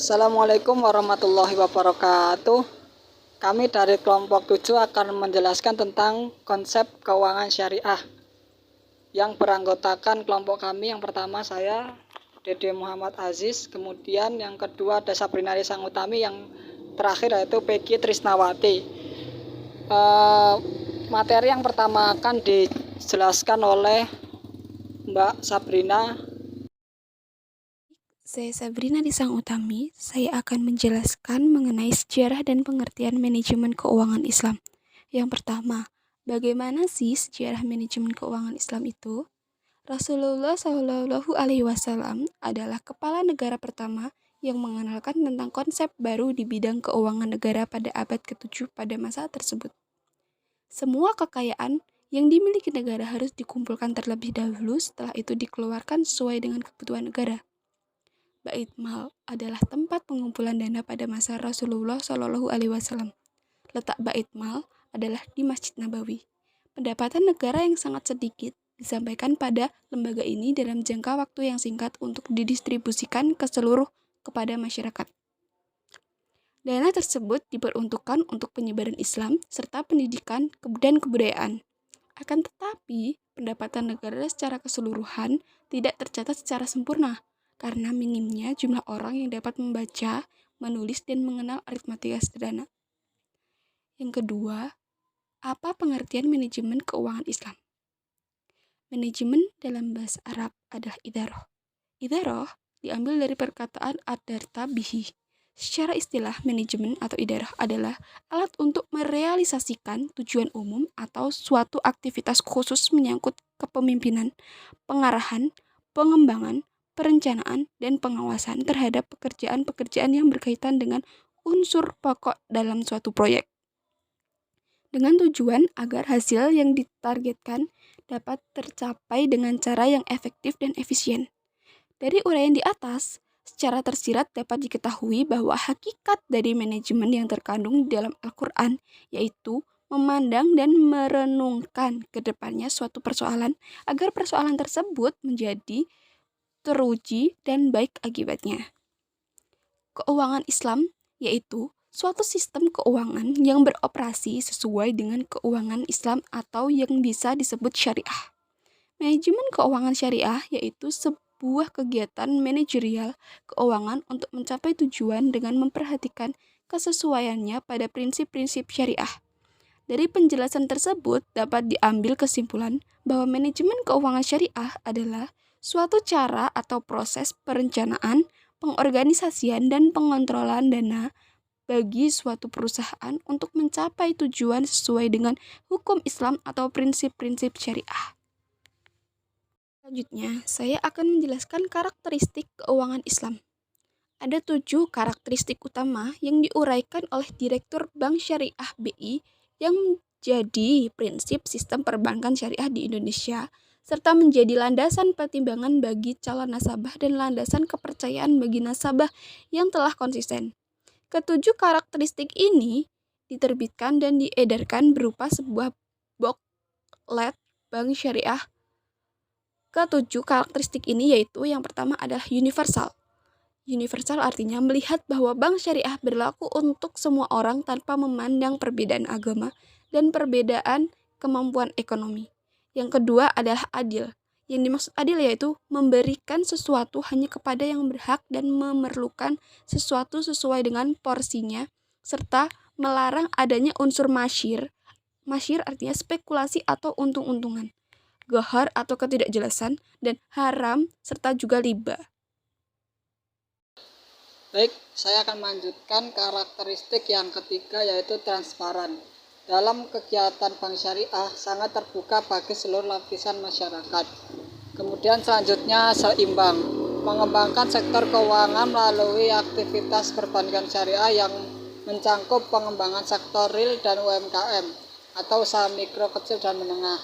Assalamualaikum warahmatullahi wabarakatuh. Kami dari kelompok 7 akan menjelaskan tentang konsep keuangan syariah yang beranggotakan kelompok kami. Yang pertama saya, Dede Muhammad Aziz, kemudian yang kedua ada Sabrina Risangutami, yang terakhir yaitu Peggy Trisnawati. Materi yang pertama akan dijelaskan oleh Mbak Sabrina. Saya Sabrina Risangutami, saya akan menjelaskan mengenai sejarah dan pengertian manajemen keuangan Islam. Yang pertama, bagaimana sih sejarah manajemen keuangan Islam itu? Rasulullah Shallallahu Alaihi Wasallam adalah kepala negara pertama yang mengenalkan tentang konsep baru di bidang keuangan negara pada abad ke-7 pada masa tersebut. Semua kekayaan yang dimiliki negara harus dikumpulkan terlebih dahulu, setelah itu dikeluarkan sesuai dengan kebutuhan negara. Bait Mal adalah tempat pengumpulan dana pada masa Rasulullah Shallallahu Alaihi Wasallam. Letak Bait Mal adalah di Masjid Nabawi. Pendapatan negara yang sangat sedikit disampaikan pada lembaga ini dalam jangka waktu yang singkat untuk didistribusikan ke seluruh kepada masyarakat. Dana tersebut diperuntukkan untuk penyebaran Islam serta pendidikan dan kebudayaan. Akan tetapi, pendapatan negara secara keseluruhan tidak tercatat secara sempurna karena minimnya jumlah orang yang dapat membaca, menulis, dan mengenal aritmatika sederhana. Yang kedua, apa pengertian manajemen keuangan Islam? Manajemen dalam bahasa Arab adalah idaroh. Idaroh diambil dari perkataan adarta bihi. Secara istilah, manajemen atau idarah adalah alat untuk merealisasikan tujuan umum atau suatu aktivitas khusus menyangkut kepemimpinan, pengarahan, pengembangan, perencanaan, dan pengawasan terhadap pekerjaan-pekerjaan yang berkaitan dengan unsur pokok dalam suatu proyek. Dengan tujuan agar hasil yang ditargetkan dapat tercapai dengan cara yang efektif dan efisien. Dari uraian di atas, secara tersirat dapat diketahui bahwa hakikat dari manajemen yang terkandung di dalam Al-Quran, yaitu memandang dan merenungkan ke depannya suatu persoalan agar persoalan tersebut menjadi teruji dan baik akibatnya. Keuangan Islam yaitu suatu sistem keuangan yang beroperasi sesuai dengan keuangan Islam atau yang bisa disebut syariah. Manajemen keuangan syariah yaitu sebuah kegiatan manajerial keuangan untuk mencapai tujuan dengan memperhatikan kesesuaiannya pada prinsip-prinsip syariah. Dari penjelasan tersebut dapat diambil kesimpulan bahwa manajemen keuangan syariah adalah suatu cara atau proses perencanaan, pengorganisasian, dan pengontrolan dana bagi suatu perusahaan untuk mencapai tujuan sesuai dengan hukum Islam atau prinsip-prinsip syariah. Selanjutnya, saya akan menjelaskan karakteristik keuangan Islam. Ada 7 karakteristik utama yang diuraikan oleh Direktur Bank Syariah BI yang menjadi prinsip sistem perbankan syariah di Indonesia, serta menjadi landasan pertimbangan bagi calon nasabah dan landasan kepercayaan bagi nasabah yang telah konsisten. Ketujuh karakteristik ini diterbitkan dan diedarkan berupa sebuah booklet Bank Syariah. Ketujuh karakteristik ini yaitu yang pertama adalah universal. Universal artinya melihat bahwa bank syariah berlaku untuk semua orang tanpa memandang perbedaan agama dan perbedaan kemampuan ekonomi. Yang kedua adalah adil. Yang dimaksud adil yaitu memberikan sesuatu hanya kepada yang berhak dan memerlukan sesuatu sesuai dengan porsinya, serta melarang adanya unsur masyir. Masyir artinya spekulasi atau untung-untungan, gahar atau ketidakjelasan, dan haram serta juga riba. Baik, saya akan melanjutkan karakteristik yang ketiga yaitu transparan. Dalam kegiatan bank syariah sangat terbuka bagi seluruh lapisan masyarakat. Kemudian selanjutnya seimbang, mengembangkan sektor keuangan melalui aktivitas perbankan syariah yang mencangkup pengembangan sektor real dan UMKM atau usaha mikro, kecil, dan menengah.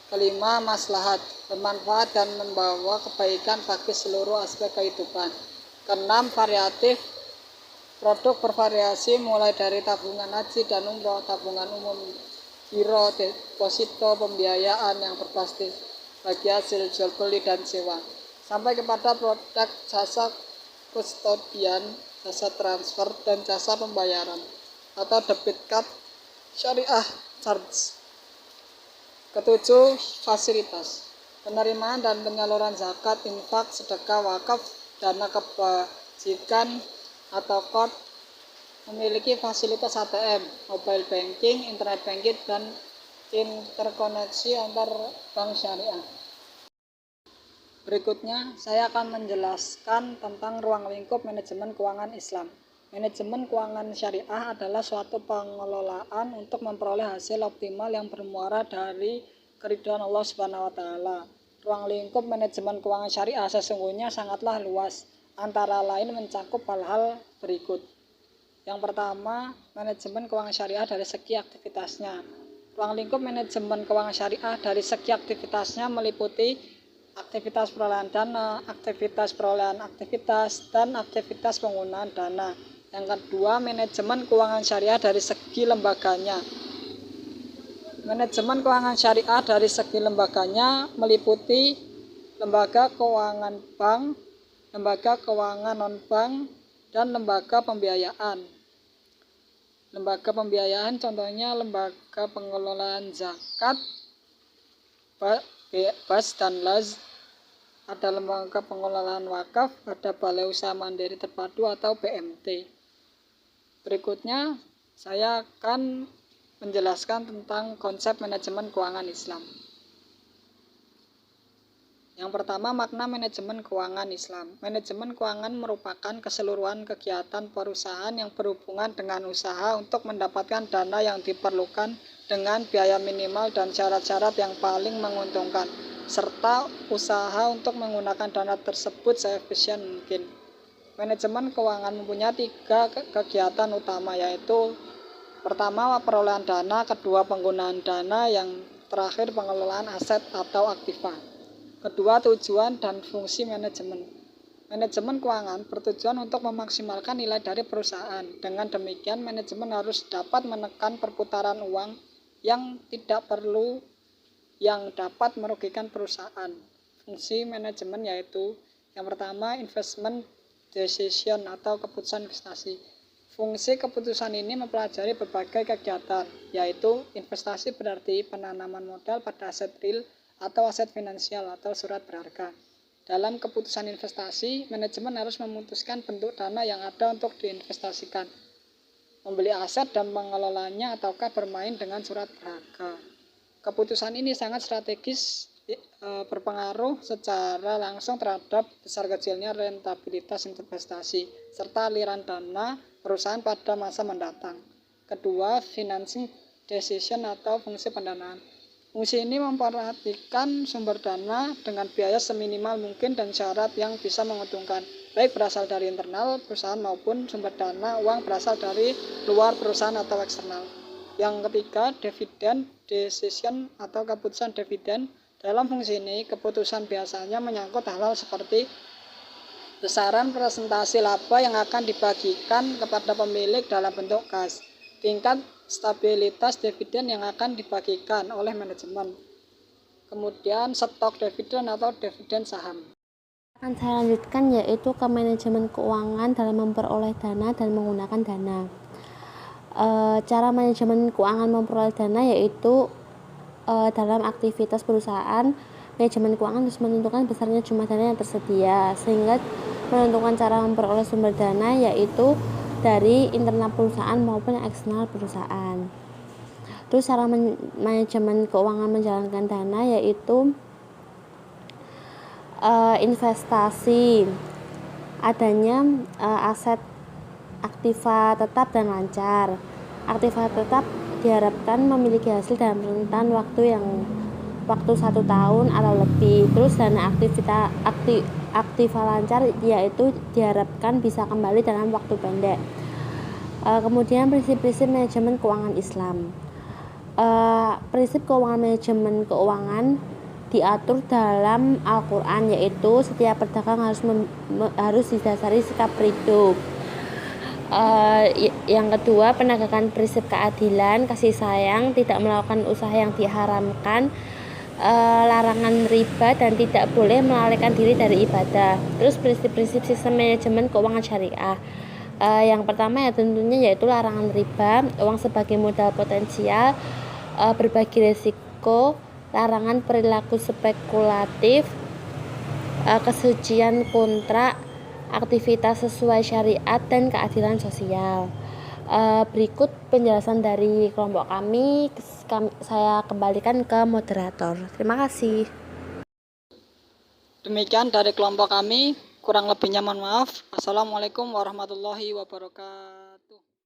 Kelima, maslahat, bermanfaat dan membawa kebaikan bagi seluruh aspek kehidupan. Keenam, variatif, produk bervariasi mulai dari tabungan haji dan umroh, tabungan umum, giro, deposito, pembiayaan yang berbasis bagi hasil jual beli dan sewa, sampai kepada produk jasa kustodian, jasa transfer, dan jasa pembayaran atau debit card syariah charge. Ketujuh, fasilitas penerimaan dan penyaluran zakat, infak, sedekah, wakaf, dana kebajikan atau qard, memiliki fasilitas ATM, mobile banking, internet banking, dan interkoneksi antar bank syariah. Berikutnya, saya akan menjelaskan tentang ruang lingkup manajemen keuangan Islam. Manajemen keuangan syariah adalah suatu pengelolaan untuk memperoleh hasil optimal yang bermuara dari keridhaan Allah Subhanahu wa taala. Ruang lingkup manajemen keuangan syariah sesungguhnya sangatlah luas, antara lain mencakup hal-hal berikut. Yang pertama, manajemen keuangan syariah dari segi aktivitasnya. Ruang lingkup manajemen keuangan syariah dari segi aktivitasnya meliputi aktivitas perolehan dana, aktivitas perolehan aktivitas, dan aktivitas penggunaan dana. Yang kedua, manajemen keuangan syariah dari segi lembaganya. Manajemen keuangan syariah dari segi lembaganya meliputi lembaga keuangan bank, lembaga keuangan non-bank, dan lembaga pembiayaan. Lembaga pembiayaan contohnya lembaga pengelolaan zakat, BAS dan LAZ, ada lembaga pengelolaan wakaf, ada Balai Usaha Mandiri Terpadu atau BMT. Berikutnya saya akan menjelaskan tentang konsep manajemen keuangan Islam. Yang pertama, makna manajemen keuangan Islam. Manajemen keuangan merupakan keseluruhan kegiatan perusahaan yang berhubungan dengan usaha untuk mendapatkan dana yang diperlukan dengan biaya minimal dan syarat-syarat yang paling menguntungkan, serta usaha untuk menggunakan dana tersebut seefisien mungkin. Manajemen keuangan mempunyai 3 kegiatan utama, yaitu pertama, perolehan dana, kedua, penggunaan dana, yang terakhir, pengelolaan aset atau aktiva. Kedua, tujuan dan fungsi manajemen. Manajemen keuangan bertujuan untuk memaksimalkan nilai dari perusahaan. Dengan demikian, manajemen harus dapat menekan perputaran uang yang tidak perlu yang dapat merugikan perusahaan. Fungsi manajemen yaitu yang pertama, investment decision atau keputusan investasi. Fungsi keputusan ini mempelajari berbagai kegiatan, yaitu investasi berarti penanaman modal pada aset real atau aset finansial atau surat berharga. Dalam keputusan investasi, manajemen harus memutuskan bentuk dana yang ada untuk diinvestasikan, membeli aset dan mengelolanya ataukah bermain dengan surat berharga. Keputusan ini sangat strategis, berpengaruh secara langsung terhadap besar kecilnya rentabilitas investasi serta aliran dana perusahaan pada masa mendatang. Kedua, financing decision atau fungsi pendanaan. Fungsi ini memperhatikan sumber dana dengan biaya seminimal mungkin dan syarat yang bisa menguntungkan, baik berasal dari internal perusahaan maupun sumber dana uang berasal dari luar perusahaan atau eksternal. Yang ketiga, dividend decision atau keputusan dividen. Dalam fungsi ini, keputusan biasanya menyangkut hal-hal seperti besaran presentasi laba yang akan dibagikan kepada pemilik dalam bentuk kas, tingkat stabilitas dividen yang akan dibagikan oleh manajemen, kemudian stok dividen atau dividen saham. Akan saya lanjutkan yaitu ke manajemen keuangan dalam memperoleh dana dan menggunakan dana. Cara manajemen keuangan memperoleh dana yaitu dalam aktivitas perusahaan, manajemen keuangan harus menentukan besarnya jumlah dana yang tersedia, sehingga menentukan cara memperoleh sumber dana yaitu dari internal perusahaan maupun eksternal perusahaan. Terus cara manajemen keuangan menjalankan dana yaitu investasi, adanya aset aktiva tetap dan lancar. Aktiva tetap diharapkan memiliki hasil dalam rentan waktu 1 tahun atau lebih. Terus dana aktiva lancar yaitu diharapkan bisa kembali dalam waktu pendek. Kemudian prinsip-prinsip manajemen keuangan Islam. Prinsip keuangan manajemen keuangan diatur dalam Al-Quran, yaitu setiap pedagang harus didasari sikap ridho. Yang kedua, penegakan prinsip keadilan, kasih sayang, tidak melakukan usaha yang diharamkan, larangan riba dan tidak boleh melalaikan diri dari ibadah. Terus prinsip-prinsip sistem manajemen keuangan syariah. Yang pertama ya tentunya yaitu larangan riba, uang sebagai modal potensial, berbagi risiko, larangan perilaku spekulatif, kesucian kontrak, aktivitas sesuai syariat, dan keadilan sosial. Berikut penjelasan dari kelompok kami, saya kembalikan ke moderator. Terima kasih. Demikian dari kelompok kami, kurang lebihnya mohon maaf. Assalamualaikum warahmatullahi wabarakatuh.